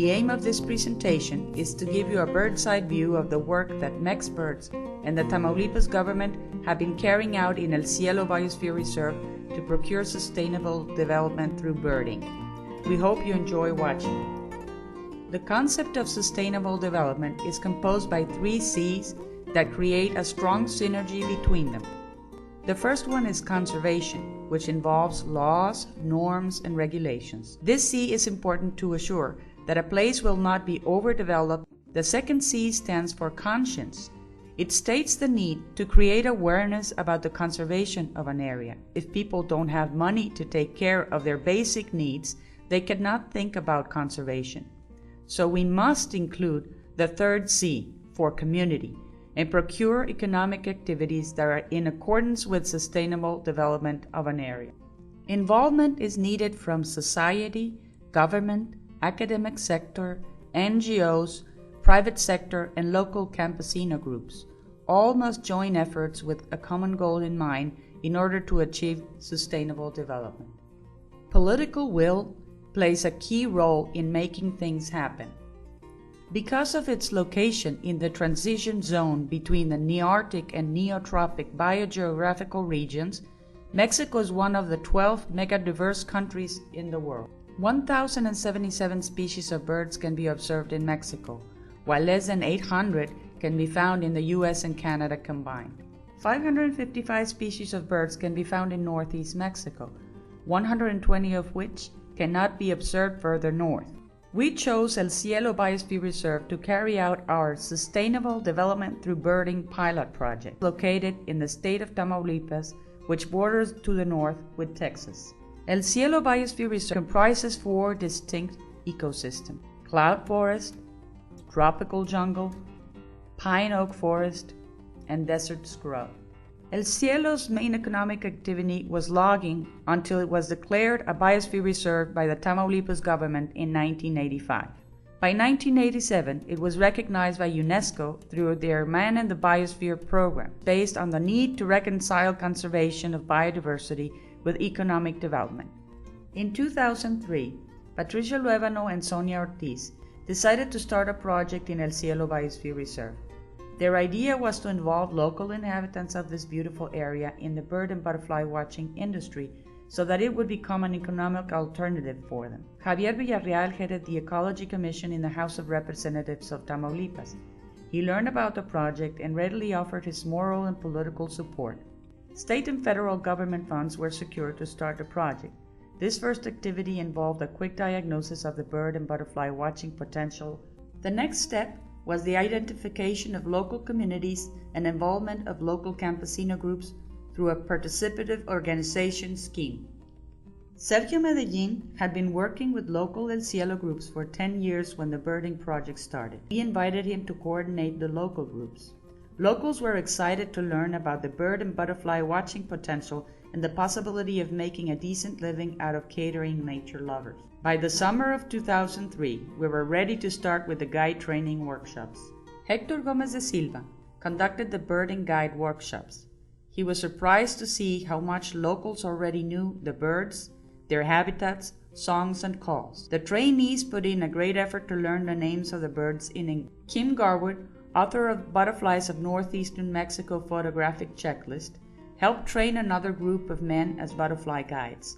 The aim of this presentation is to give you a bird's-eye view of the work that Mexbirds and the Tamaulipas government have been carrying out in El Cielo Biosphere Reserve to procure sustainable development through birding. We hope you enjoy watching. The concept of sustainable development is composed by 3 C's that create a strong synergy between them. The first one is conservation, which involves laws, norms, and regulations. This C is important to assure that a place will not be overdeveloped. The second C stands for conscience. It states the need to create awareness about the conservation of an area. If people don't have money to take care of their basic needs, they cannot think about conservation. So we must include the third C for community and procure economic activities that are in accordance with sustainable development of an area. Involvement is needed from society, government, academic sector, NGOs, private sector, and local campesino groups. All must join efforts with a common goal in mind in order to achieve sustainable development. Political will plays a key role in making things happen. Because of its location in the transition zone between the Nearctic and Neotropic biogeographical regions, Mexico is one of the 12 megadiverse countries in the world. 1,077 species of birds can be observed in Mexico, while less than 800 can be found in the US and Canada combined. 555 species of birds can be found in northeast Mexico, 120 of which cannot be observed further north. We chose El Cielo Biosphere Reserve to carry out our Sustainable Development Through Birding pilot project, located in the state of Tamaulipas, which borders to the north with Texas. El Cielo Biosphere Reserve comprises 4 distinct ecosystems: cloud forest, tropical jungle, pine oak forest, and desert scrub. El Cielo's main economic activity was logging until it was declared a biosphere reserve by the Tamaulipas government in 1985. By 1987, it was recognized by UNESCO through their Man in the Biosphere program, based on the need to reconcile conservation of biodiversity with economic development. In 2003, Patricia Luevano and Sonia Ortiz decided to start a project in El Cielo Biosphere Reserve. Their idea was to involve local inhabitants of this beautiful area in the bird and butterfly watching industry so that it would become an economic alternative for them. Javier Villarreal headed the Ecology Commission in the House of Representatives of Tamaulipas. He learned about the project and readily offered his moral and political support. State and federal government funds were secured to start the project. This first activity involved a quick diagnosis of the bird and butterfly watching potential. The next step was the identification of local communities and involvement of local campesino groups through a participative organization scheme. Sergio Medellin had been working with local El Cielo groups for 10 years when the birding project started. We invited him to coordinate the local groups. Locals were excited to learn about the bird and butterfly watching potential and the possibility of making a decent living out of catering nature lovers. By the summer of 2003, we were ready to start with the guide training workshops. Hector Gomez de Silva conducted the birding guide workshops. He was surprised to see how much locals already knew the birds, their habitats, songs, and calls. The trainees put in a great effort to learn the names of the birds in English. Kim Garwood, author of Butterflies of Northeastern Mexico Photographic Checklist, helped train another group of men as butterfly guides.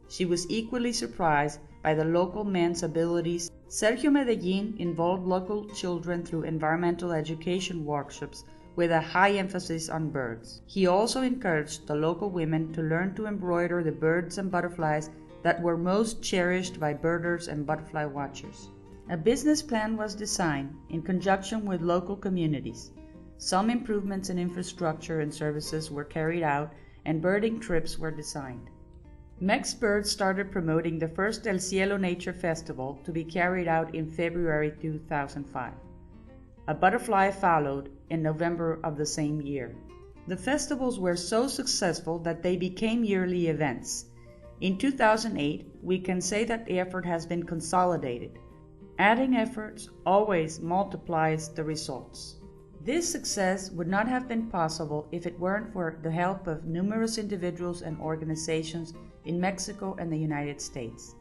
She was equally surprised by the local men's abilities. Sergio Medellin involved local children through environmental education workshops with a high emphasis on birds. He also encouraged the local women to learn to embroider the birds and butterflies that were most cherished by birders and butterfly watchers. A business plan was designed in conjunction with local communities. Some improvements in infrastructure and services were carried out, and birding trips were designed. Mexbirds started promoting the first El Cielo Nature Festival to be carried out in February 2005. A butterfly followed in November of the same year. The festivals were so successful that they became yearly events. In 2008, we can say that the effort has been consolidated. Adding efforts always multiplies the results. This success would not have been possible if it weren't for the help of numerous individuals and organizations in Mexico and the United States.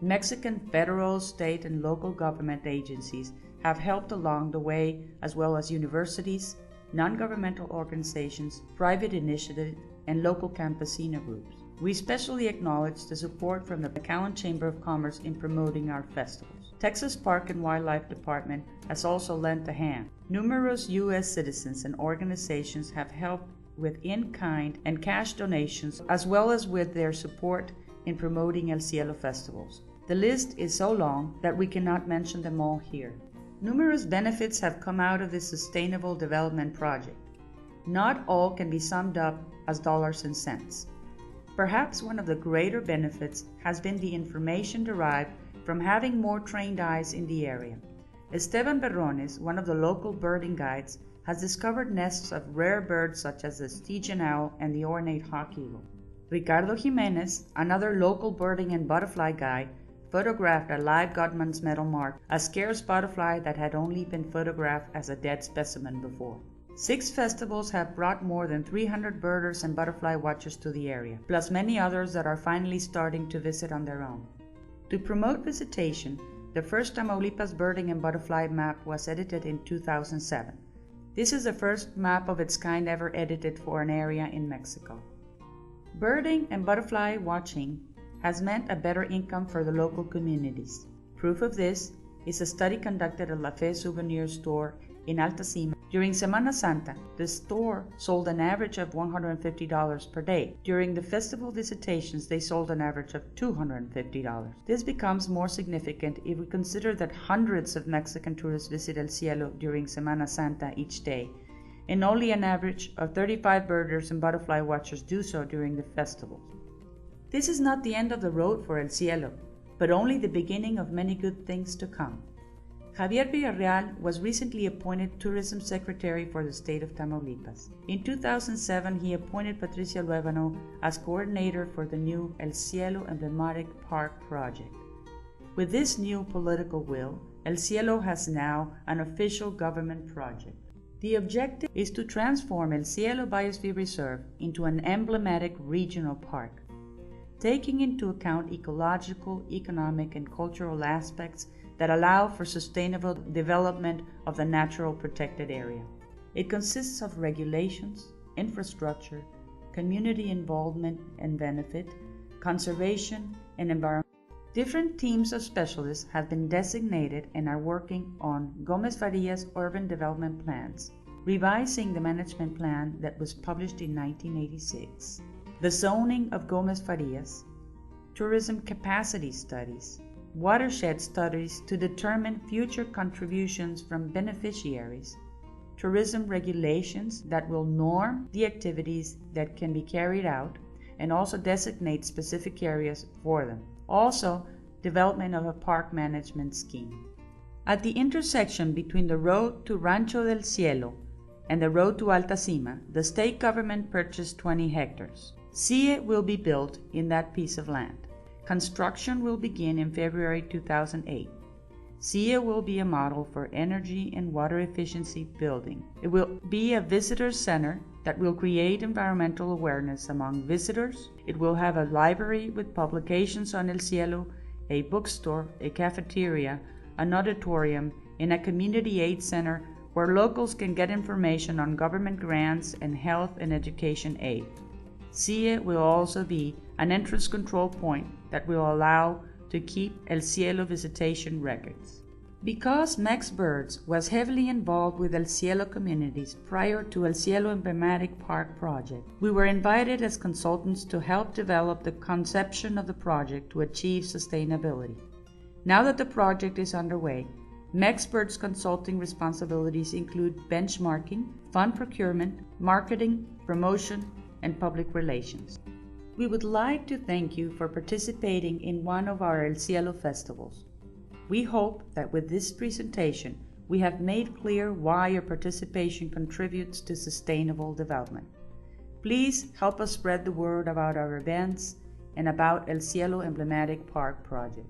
Mexican federal, state, and local government agencies have helped along the way, as well as universities, non-governmental organizations, private initiatives, and local campesino groups. We especially acknowledge the support from the McAllen Chamber of Commerce in promoting our festivals. Texas Park and Wildlife Department has also lent a hand. Numerous U.S. citizens and organizations have helped with in-kind and cash donations, as well as with their support in promoting El Cielo festivals. The list is so long that we cannot mention them all here. Numerous benefits have come out of this sustainable development project. Not all can be summed up as dollars and cents. Perhaps one of the greater benefits has been the information derived from having more trained eyes in the area. Esteban Berrones, one of the local birding guides, has discovered nests of rare birds such as the Stygian owl and the ornate hawk eagle. Ricardo Jimenez, another local birding and butterfly guide, photographed a live Godman's medal mark, a scarce butterfly that had only been photographed as a dead specimen before. 6 festivals have brought more than 300 birders and butterfly watchers to the area, plus many others that are finally starting to visit on their own. To promote visitation, the first Tamaulipas birding and butterfly map was edited in 2007. This is the first map of its kind ever edited for an area in Mexico. Birding and butterfly watching has meant a better income for the local communities. Proof of this is a study conducted at La Fe Souvenir Store in Altacima. During Semana Santa, the store sold an average of $150 per day. During the festival visitations, they sold an average of $250. This becomes more significant if we consider that hundreds of Mexican tourists visit El Cielo during Semana Santa each day, and only an average of 35 birders and butterfly watchers do so during the festivals. This is not the end of the road for El Cielo, but only the beginning of many good things to come. Javier Villarreal was recently appointed Tourism Secretary for the state of Tamaulipas. In 2007, he appointed Patricia Luevano as coordinator for the new El Cielo Emblematic Park project. With this new political will, El Cielo has now an official government project. The objective is to transform El Cielo Biosphere Reserve into an emblematic regional park, taking into account ecological, economic, and cultural aspects that allow for sustainable development of the natural protected area. It consists of regulations, infrastructure, community involvement and benefit, conservation, and environment. Different teams of specialists have been designated and are working on Gómez Farias urban development plans, revising the management plan that was published in 1986, the zoning of Gómez Farias, tourism capacity studies, watershed studies to determine future contributions from beneficiaries, tourism regulations that will norm the activities that can be carried out and also designate specific areas for them. Also, development of a park management scheme. At the intersection between the road to Rancho del Cielo and the road to Altacima, the state government purchased 20 hectares. CIE will be built in that piece of land. Construction will begin in February 2008. CIE will be a model for energy and water efficiency building. It will be a visitor center that will create environmental awareness among visitors. It will have a library with publications on El Cielo, a bookstore, a cafeteria, an auditorium, and a community aid center where locals can get information on government grants and health and education aid. CIE will also be an entrance control point that will allow to keep El Cielo visitation records. Because Mexbirds was heavily involved with El Cielo communities prior to El Cielo Emblematic Park project, we were invited as consultants to help develop the conception of the project to achieve sustainability. Now that the project is underway, Mexbirds consulting responsibilities include benchmarking, fund procurement, marketing, promotion, and public relations. We would like to thank you for participating in one of our El Cielo festivals. We hope that with this presentation, we have made clear why your participation contributes to sustainable development. Please help us spread the word about our events and about El Cielo Emblematic Park project.